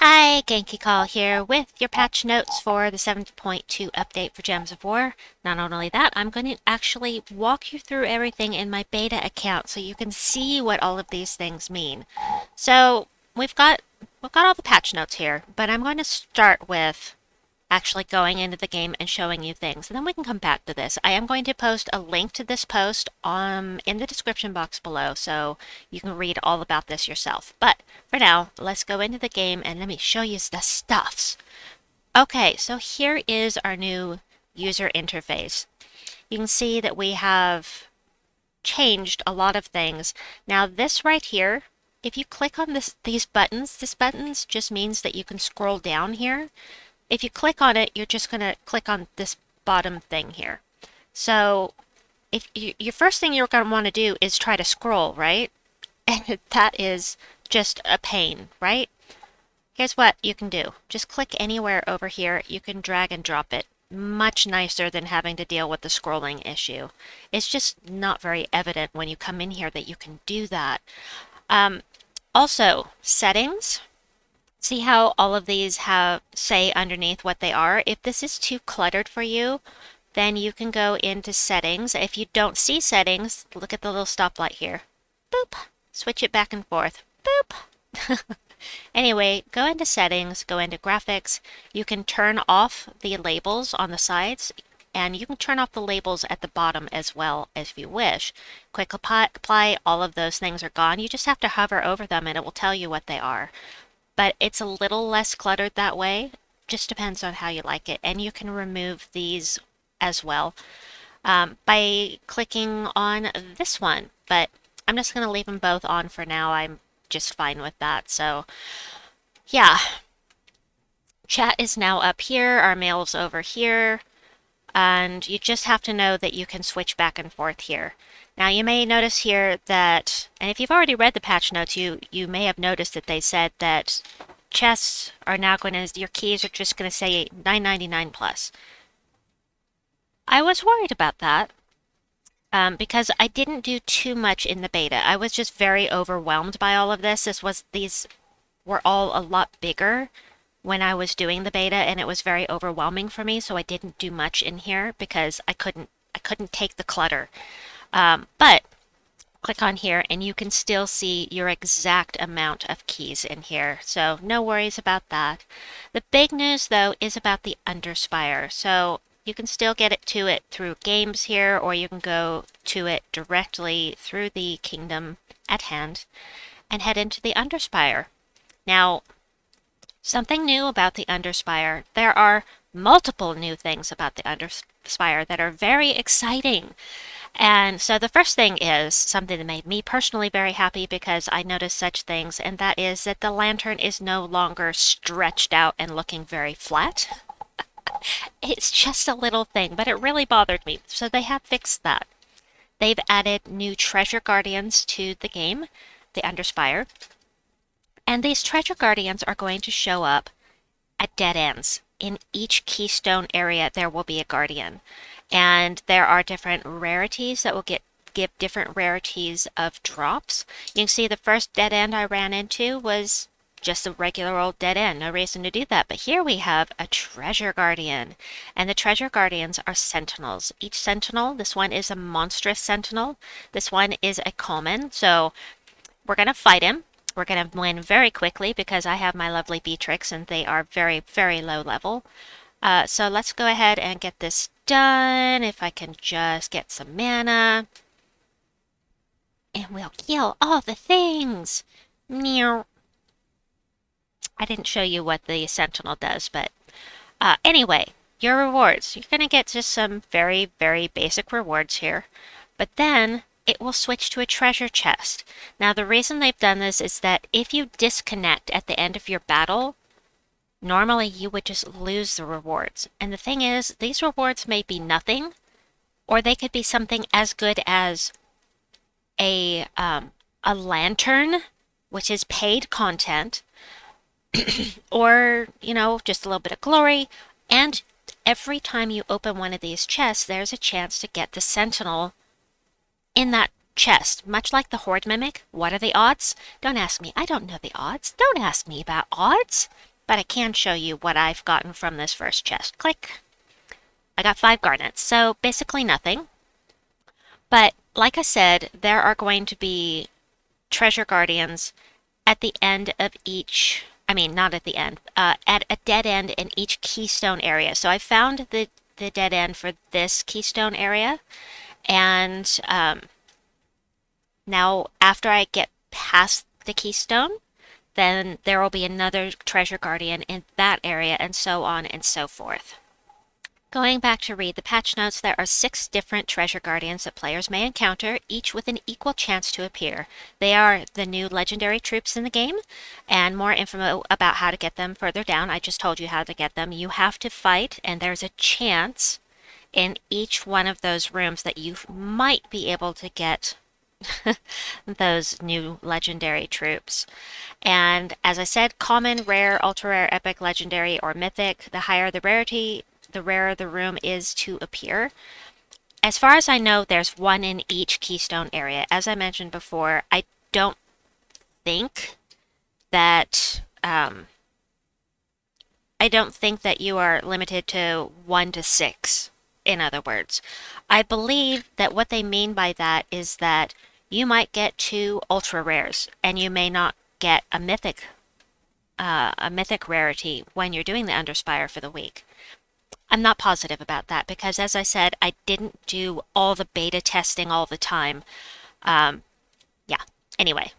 Hi, Genki Call here with your patch notes for the 7.2 update for Gems of War. Not only that, I'm going to actually walk you through everything in my beta account so you can see what all of these things mean. So we've got all the patch notes here, but I'm going to start with actually going into the game and showing you things. And then we can come back to this. I am going to post a link to this post in the description box below so you can read all about this yourself. But for now, let's go into the game and let me show you the stuffs. Okay, so here is our new user interface. You can see that we have changed a lot of things. Now this right here, if you click on these buttons, this buttons just means that you can scroll down here. If you click on it, you're just going to click on this bottom thing here. So if your first thing you're going to want to do is try to scroll, right? And that is just a pain, right? Here's what you can do. Just click anywhere over here. You can drag and drop it. Much nicer than having to deal with the scrolling issue. It's just not very evident when you come in here that you can do that. Also, settings. See how all of these say underneath what they are? If this is too cluttered for you, then you can go into settings. If you don't see settings, look at the little stoplight here. Boop. Switch it back and forth. Boop. Anyway, go into settings, go into graphics. You can turn off the labels on the sides, and you can turn off the labels at the bottom as well if you wish. Quick apply, all of those things are gone. You just have to hover over them and it will tell you what they are. But it's a little less cluttered that way. Just depends on how you like it. And you can remove these as well by clicking on this one. But I'm just going to leave them both on for now. I'm just fine with that. So yeah, chat is now up here. Our mail's over here. And you just have to know that you can switch back and forth here. Now you may notice here that, and if you've already read the patch notes, you may have noticed that they said that chests are now going to, your keys are just going to say $9.99 plus. I was worried about that because I didn't do too much in the beta. I was just very overwhelmed by all of this. These were all a lot bigger when I was doing the beta, and it was very overwhelming for me, so I didn't do much in here because I couldn't take the clutter. But click on here and you can still see your exact amount of keys in here, so no worries about that. The big news though is about the Spire. So you can still get to it through games here, or you can go to it directly through the kingdom at hand and head into the Spire. Now, something new about the Spire. There are multiple new things about the Spire that are very exciting. And so the first thing is something that made me personally very happy because I noticed such things, and that is that the lantern is no longer stretched out and looking very flat. It's just a little thing, but it really bothered me. So they have fixed that. They've added new treasure guardians to the game, the Spire. And these treasure guardians are going to show up at dead ends. In each keystone area, there will be a guardian. And there are different rarities that will give different rarities of drops. You can see the first dead end I ran into was just a regular old dead end. No reason to do that. But here we have a treasure guardian. And the treasure guardians are sentinels. Each sentinel, this one is a monstrous sentinel. This one is a common. So we're going to fight him. We're going to win very quickly because I have my lovely Beatrix and they are very, very low level. So let's go ahead and get this done. If I can just get some mana. And we'll kill all the things. Meow. I didn't show you what the Sentinel does, but anyway, your rewards. You're going to get just some very, very basic rewards here. But then it will switch to a treasure chest. Now, the reason they've done this is that if you disconnect at the end of your battle, normally you would just lose the rewards. And the thing is, these rewards may be nothing, or they could be something as good as a lantern, which is paid content, or, you know, just a little bit of glory. And every time you open one of these chests, there's a chance to get the Sentinel in that chest, much like the Horde Mimic. What are the odds? Don't ask me. I don't know the odds. Don't ask me about odds. but I can show you what I've gotten from this first chest. Click. I got 5 garnets, so basically nothing. But like I said, there are going to be treasure guardians at the end of each, I mean, not at the end, at a dead end in each keystone area. So I found the dead end for this keystone area, and now after I get past the keystone, then there will be another treasure guardian in that area, and so on and so forth. Going back to read the patch notes, there are 6 different treasure guardians that players may encounter, each with an equal chance to appear. They are the new legendary troops in the game, and more info about how to get them further down. I just told you how to get them. You have to fight, and there's a chance in each one of those rooms that you might be able to get those new legendary troops. And as I said, common, rare, ultra rare, epic, legendary, or mythic. The higher the rarity, the rarer the room is to appear. As far as I know, there's 1 in each keystone area. As I mentioned before, I don't think that you are limited to 1 to 6. In other words, I believe that what they mean by that is that you might get 2 ultra rares, and you may not get a mythic rarity when you're doing the Under Spire for the week. I'm not positive about that because, as I said, I didn't do all the beta testing all the time. Yeah, anyway.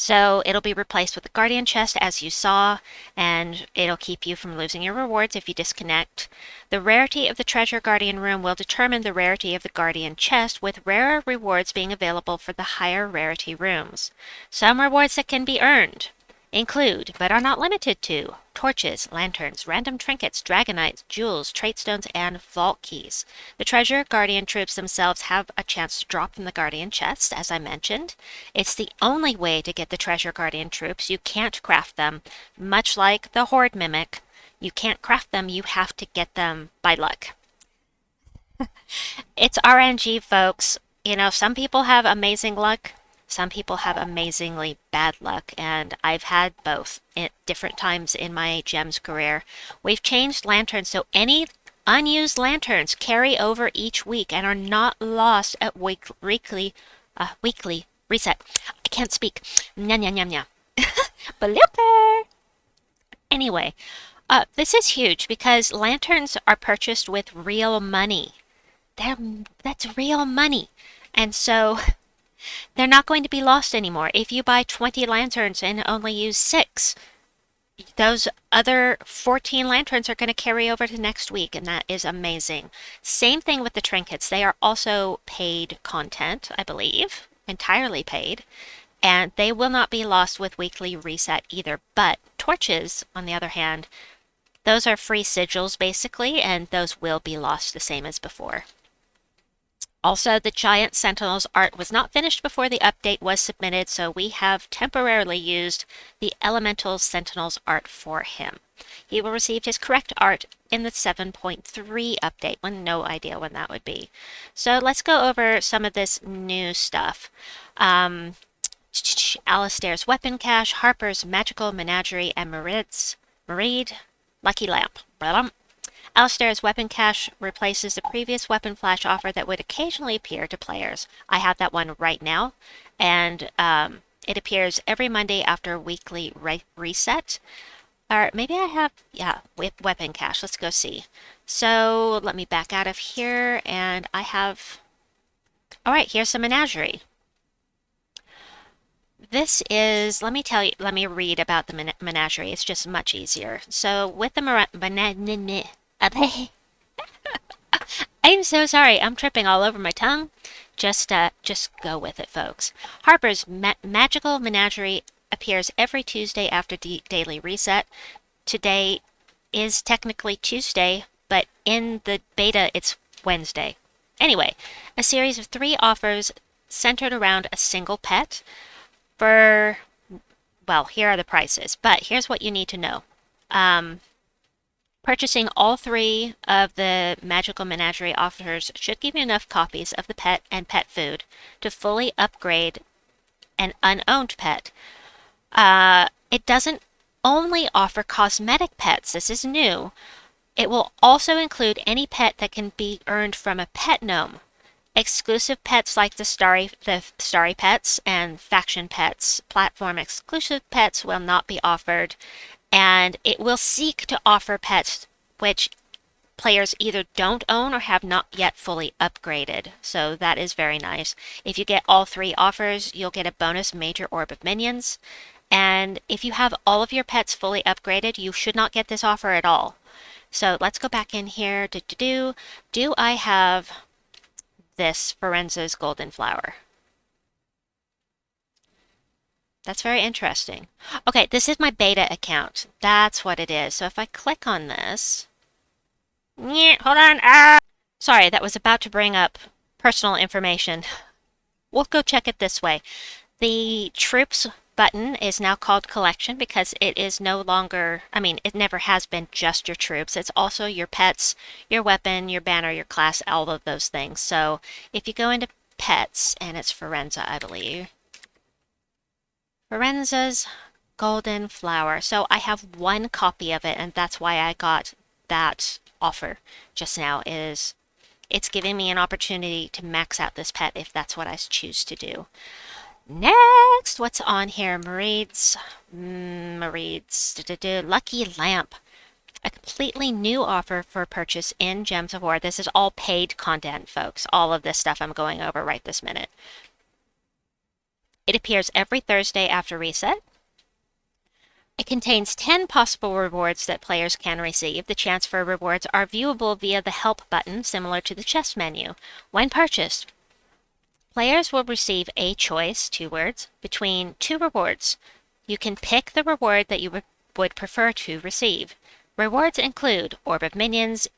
So it'll be replaced with the Guardian chest, as you saw, and it'll keep you from losing your rewards if you disconnect. The rarity of the Treasure Guardian room will determine the rarity of the Guardian chest, with rarer rewards being available for the higher rarity rooms. Some rewards that can be earned include, but are not limited to, torches, lanterns, random trinkets, dragonites, jewels, trait stones, and vault keys. The Treasure Guardian troops themselves have a chance to drop from the Guardian chest, as I mentioned. It's the only way to get the Treasure Guardian troops. You can't craft them, much like the Horde Mimic. You can't craft them, you have to get them by luck. It's RNG, folks. You know, some people have amazing luck. Some people have amazingly bad luck, and I've had both at different times in my gems career. We've changed lanterns so any unused lanterns carry over each week and are not lost at weekly reset. I can't speak. Nya nya nya nya. Blooper! Anyway, this is huge because lanterns are purchased with real money. That's real money. And so they're not going to be lost anymore. If you buy 20 lanterns and only use 6, those other 14 lanterns are going to carry over to next week, and that is amazing. Same thing with the trinkets. They are also paid content, I believe, entirely paid, and they will not be lost with weekly reset either. But torches, on the other hand, those are free sigils basically, and those will be lost the same as before. Also, the Giant Sentinel's art was not finished before the update was submitted, so we have temporarily used the Elemental Sentinel's art for him. He will receive his correct art in the 7.3 update, when no idea when that would be. So let's go over some of this new stuff. Alistair's Weapon Cache, Harper's Magical Menagerie, and Mareed Lucky Lamp. Alistair's Weapon Cache replaces the previous Weapon Flash offer that would occasionally appear to players. I have that one right now, and it appears every Monday after a weekly reset. Or maybe I have, yeah, Weapon Cache. Let's go see. So let me back out of here, and I have, all right, here's some Menagerie. This is, let me read about the Menagerie. It's just much easier. So with the I'm so sorry. I'm tripping all over my tongue. Just go with it, folks. Harper's Magical Menagerie appears every Tuesday after daily reset. Today is technically Tuesday, but in the beta it's Wednesday. Anyway, a series of 3 offers centered around a single pet. Well, here are the prices, but here's what you need to know. Purchasing all 3 of the Magical Menagerie offers should give you enough copies of the pet and pet food to fully upgrade an unowned pet. It doesn't only offer cosmetic pets. This is new. It will also include any pet that can be earned from a pet gnome. Exclusive pets like the starry pets and faction pets, platform exclusive pets will not be offered, and it will seek to offer pets which players either don't own or have not yet fully upgraded. So that is very nice. If you get all three offers, you'll get a bonus major orb of minions. And if you have all of your pets fully upgraded, you should not get this offer at all. So let's go back in here. Do I have this Forenza's Golden Flower? That's very interesting. Okay, this is my beta account. That's what it is. So if I click on this, hold on. Sorry, that was about to bring up personal information. We'll go check it this way. The troops button is now called collection because it is no longer, I mean, it never has been just your troops. It's also your pets, your weapon, your banner, your class, all of those things. So if you go into pets, and it's Forenza, I believe. Forenza's Golden Flower. So I have one copy of it, and that's why I got that offer just now, is it's giving me an opportunity to max out this pet if that's what I choose to do. Next, what's on here? Maride's Lucky Lamp. A completely new offer for purchase in Gems of War. This is all paid content, folks. All of this stuff I'm going over right this minute. It appears every Thursday after reset. It contains 10 possible rewards that players can receive. The chance for rewards are viewable via the Help button, similar to the chest menu. When purchased, players will receive a choice, 2 words, between 2 rewards. You can pick the reward that you would prefer to receive. Rewards include Orb of Minions,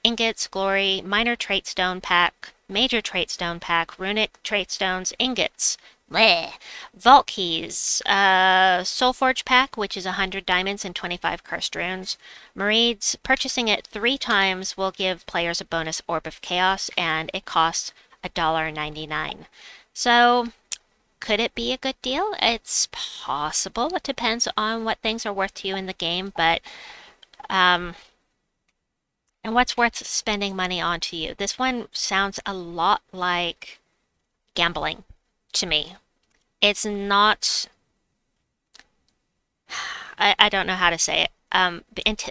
Ingots, Glory, Minor Trait Stone Pack, Major Trait Stone Pack, Runic Trait Stones, Ingots, Vault Keys, Soulforge Pack, which is 100 diamonds and 25 cursed runes. Maride's, purchasing it 3 times will give players a bonus Orb of Chaos, and it costs $1.99. So, could it be a good deal? It's possible. It depends on what things are worth to you in the game, but, and what's worth spending money on to you. This one sounds a lot like gambling to me. It's not, I don't know how to say it,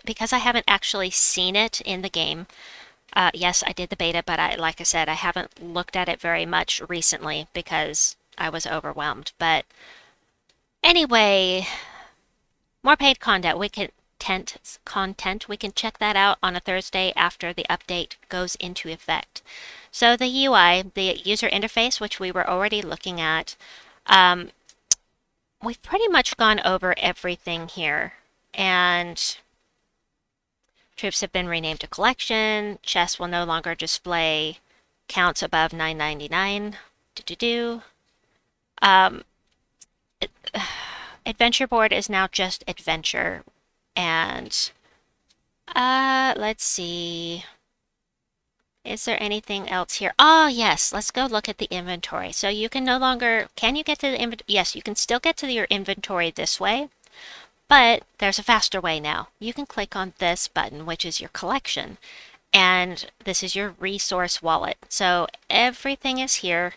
because I haven't actually seen it in the game. Yes, I did the beta, but like I said, I haven't looked at it very much recently because I was overwhelmed. But anyway, more paid content. We can check that out on a Thursday after the update goes into effect. So the UI, the user interface, which we were already looking at, we've pretty much gone over everything here. And troops have been renamed to collection. Chests will no longer display counts above 999. Adventure board is now just adventure. And let's see. Is there anything else here? Oh, yes. Let's go look at the inventory. So you can no longer, can you get to the inventory? Yes, you can still get to your inventory this way, but there's a faster way now. You can click on this button, which is your collection, and this is your resource wallet. So everything is here,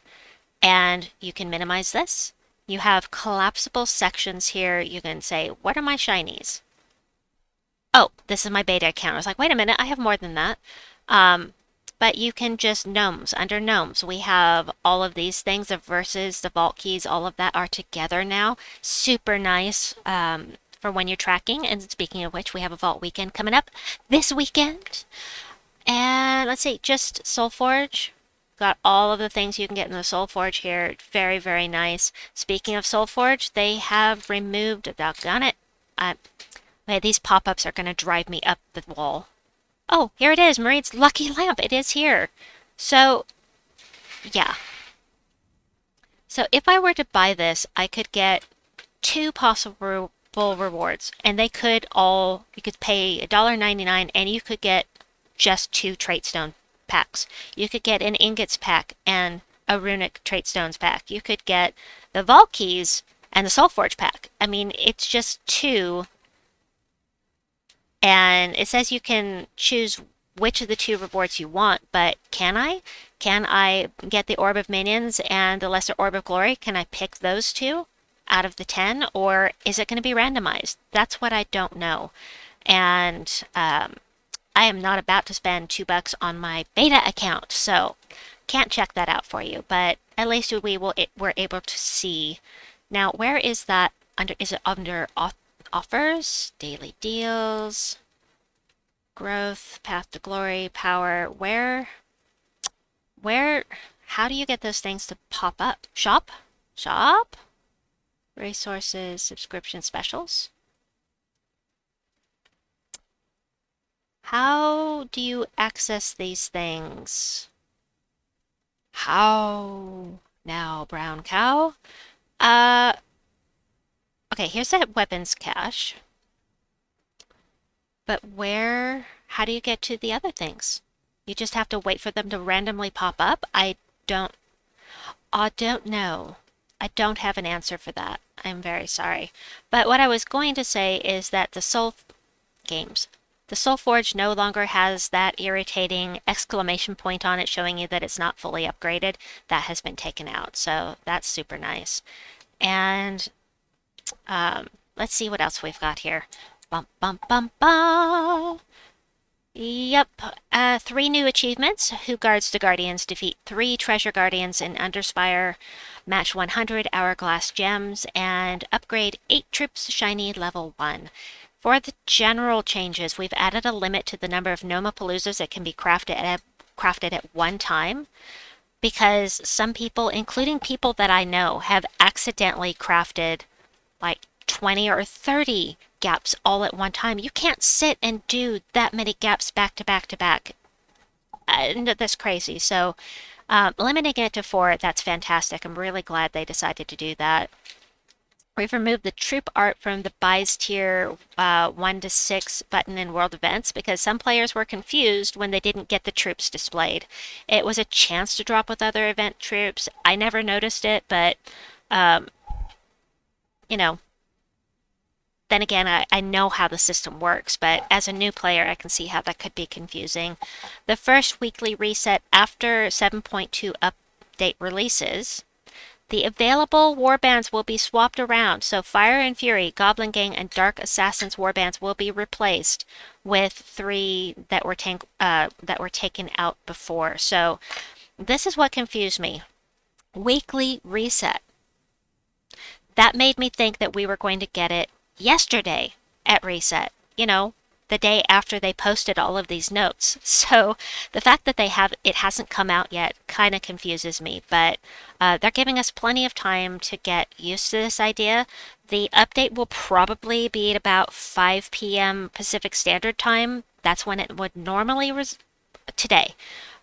and you can minimize this. You have collapsible sections here. You can say, what are my shinies? Oh, this is my beta account. I was like, wait a minute, I have more than that. But you can just gnomes. Under gnomes, we have all of these things, the verses, the vault keys, all of that are together now. Super nice for when you're tracking. And speaking of which, we have a vault weekend coming up this weekend. And let's see, just Soulforge. Got all of the things you can get in the Soulforge here. Very, very nice. Speaking of Soulforge, they have removed, doggone it. Okay, these pop-ups are going to drive me up the wall. Oh, here it is, Maride's Lucky Lamp. It is here. So, yeah. So if I were to buy this, I could get 2 possible rewards. And they could all, you could pay $1.99 and you could get just 2 Trait Stone packs. You could get an Ingots pack and a Runic Trait Stones pack. You could get the Vault Keys and the Soulforge pack. I mean, it's just 2 And it says you can choose which of the two rewards you want, but can I? Can I get the Orb of Minions and the Lesser Orb of Glory? Can I pick those two out of the 10, or is it going to be randomized? That's what I don't know. And I am not about to spend $2 on my beta account, so can't check that out for you. But at least we're able to see. Now, where is that under? Is it under offers, daily deals, growth, path to glory, power? Where? How do you get those things to pop up? Shop, resources, subscription specials. How do you access these things? How now, brown cow? Uh, okay, here's that weapons cache. But how do you get to the other things? You just have to wait for them to randomly pop up? Don't, I don't know. I don't have an answer for that. I'm very sorry. But what I was going to say is that the Soul Forge no longer has that irritating exclamation point on it showing you that it's not fully upgraded. That has been taken out, so that's super nice. And let's see what else we've got here. Bum, bum, bum, bum. Yep, 3 new achievements. Who guards the Guardians? Defeat 3 treasure guardians in Spire, match 100 hourglass gems, and upgrade 8 troops shiny level 1. For the general changes, we've added a limit to the number of Nomapaloozas that can be crafted at one time, because some people, including people that I know, have accidentally crafted like 20 or 30 gaps all at one time. You can't sit and do that many gaps back to back to back. That's crazy. So limiting it to 4, that's fantastic. I'm really glad they decided to do that. We've removed the troop art from the buys tier 1 to 6 button in world events because some players were confused when they didn't get the troops displayed. It was a chance to drop with other event troops. I never noticed it, but you know, then again, I know how the system works, but as a new player, I can see how that could be confusing. The first weekly reset after 7.2 update releases, the available warbands will be swapped around, so Fire and Fury, Goblin Gang, and Dark Assassins warbands will be replaced with 3 that were taken out before. So this is what confused me. Weekly reset. That made me think that we were going to get it yesterday at reset, the day after they posted all of these notes. So the fact that it hasn't come out yet kind of confuses me, but they're giving us plenty of time to get used to this idea. The update will probably be at about 5 p.m. Pacific Standard Time. That's when it would normally today.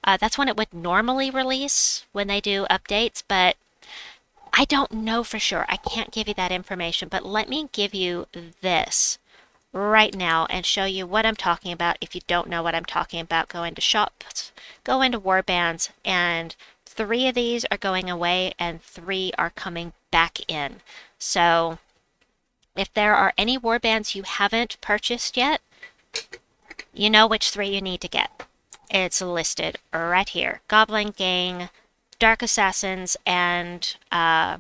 That's when it would normally release when they do updates, but I don't know for sure. I can't give you that information, but let me give you this right now and show you what I'm talking about. If you don't know what I'm talking about, go into shops, go into warbands, and 3 of these are going away and 3 are coming back in. So if there are any warbands you haven't purchased yet, you know which 3 you need to get. It's listed right here. Goblin Gang, Dark Assassins, and no.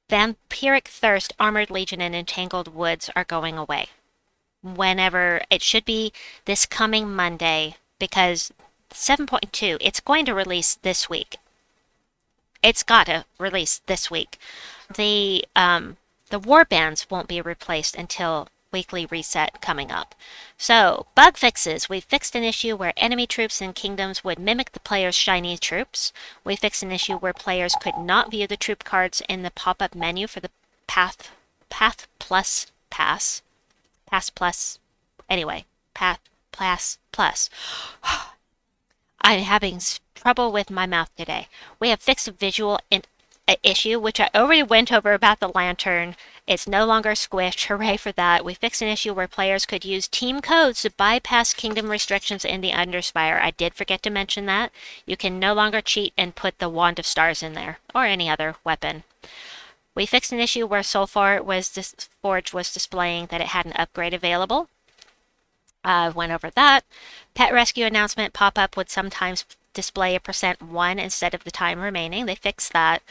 Vampiric Thirst, Armored Legion, and Entangled Woods are going away. Whenever it should be this coming Monday, because 7.2, it's going to release this week. It's got to release this week. The warbands won't be replaced until weekly reset coming up. So, bug fixes. We fixed an issue where enemy troops in kingdoms would mimic the player's shiny troops. We fixed an issue where players could not view the troop cards in the pop-up menu for the path plus. I'm having trouble with my mouth today. We have fixed a visual issue, which I already went over about the lantern. It's no longer squished. Hooray for that. We fixed an issue where players could use team codes to bypass kingdom restrictions in the Underspire. I did forget to mention that. You can no longer cheat and put the Wand of Stars in there, or any other weapon. We fixed an issue where Forge was displaying that it had an upgrade available. Went over that. Pet rescue announcement pop-up would sometimes display a %1 instead of the time remaining. They fixed that.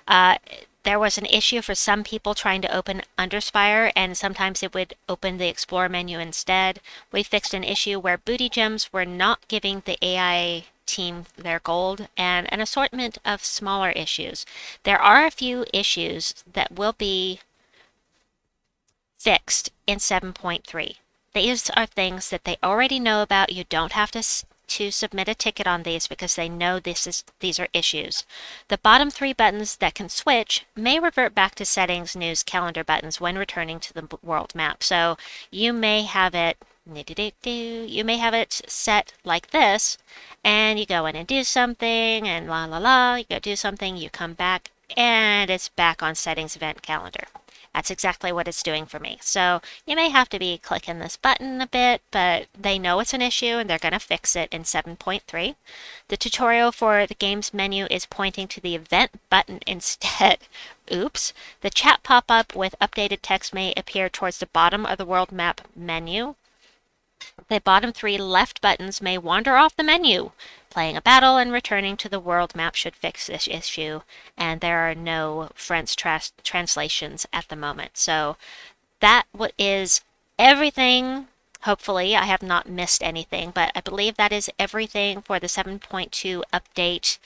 Uh, there was an issue for some people trying to open under Spire, and sometimes it would open the Explore menu instead. We fixed an issue where booty gems were not giving the AI team their gold, and an assortment of smaller issues. There are a few issues that will be fixed in 7.3. These are things that they already know about. You don't have to submit a ticket on these because they know these are issues. The bottom 3 buttons that can switch may revert back to settings, news, calendar buttons when returning to the world map. So you may have it set like this, and you go in and do something, and la la la, you go do something, you come back, and it's back on settings, event, calendar. That's exactly what it's doing for me. So you may have to be clicking this button a bit, but they know it's an issue and they're going to fix it in 7.3. The tutorial for the games menu is pointing to the event button instead. Oops. The chat pop-up with updated text may appear towards the bottom of the world map menu. The bottom 3 left buttons may wander off the menu. Playing a battle and returning to the world map should fix this issue, and there are no French translations at the moment. So that is everything. Hopefully, I have not missed anything, but I believe that is everything for the 7.2 update.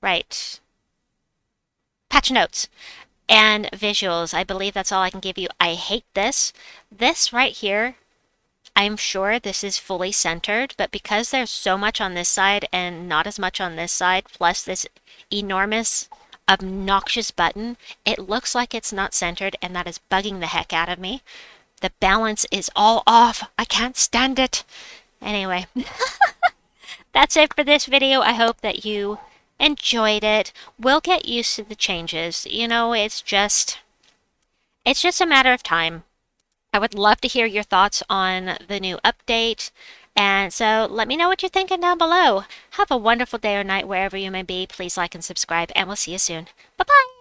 Right. Patch notes and visuals. I believe that's all I can give you. I hate this. This right here, I'm sure this is fully centered, but because there's so much on this side and not as much on this side, plus this enormous, obnoxious button, it looks like it's not centered, and that is bugging the heck out of me. The balance is all off. I can't stand it. Anyway, that's it for this video. I hope that you enjoyed it. We'll get used to the changes. You know, it's just a matter of time. I would love to hear your thoughts on the new update. And so let me know what you're thinking down below. Have a wonderful day or night wherever you may be. Please like and subscribe, and we'll see you soon. Bye-bye.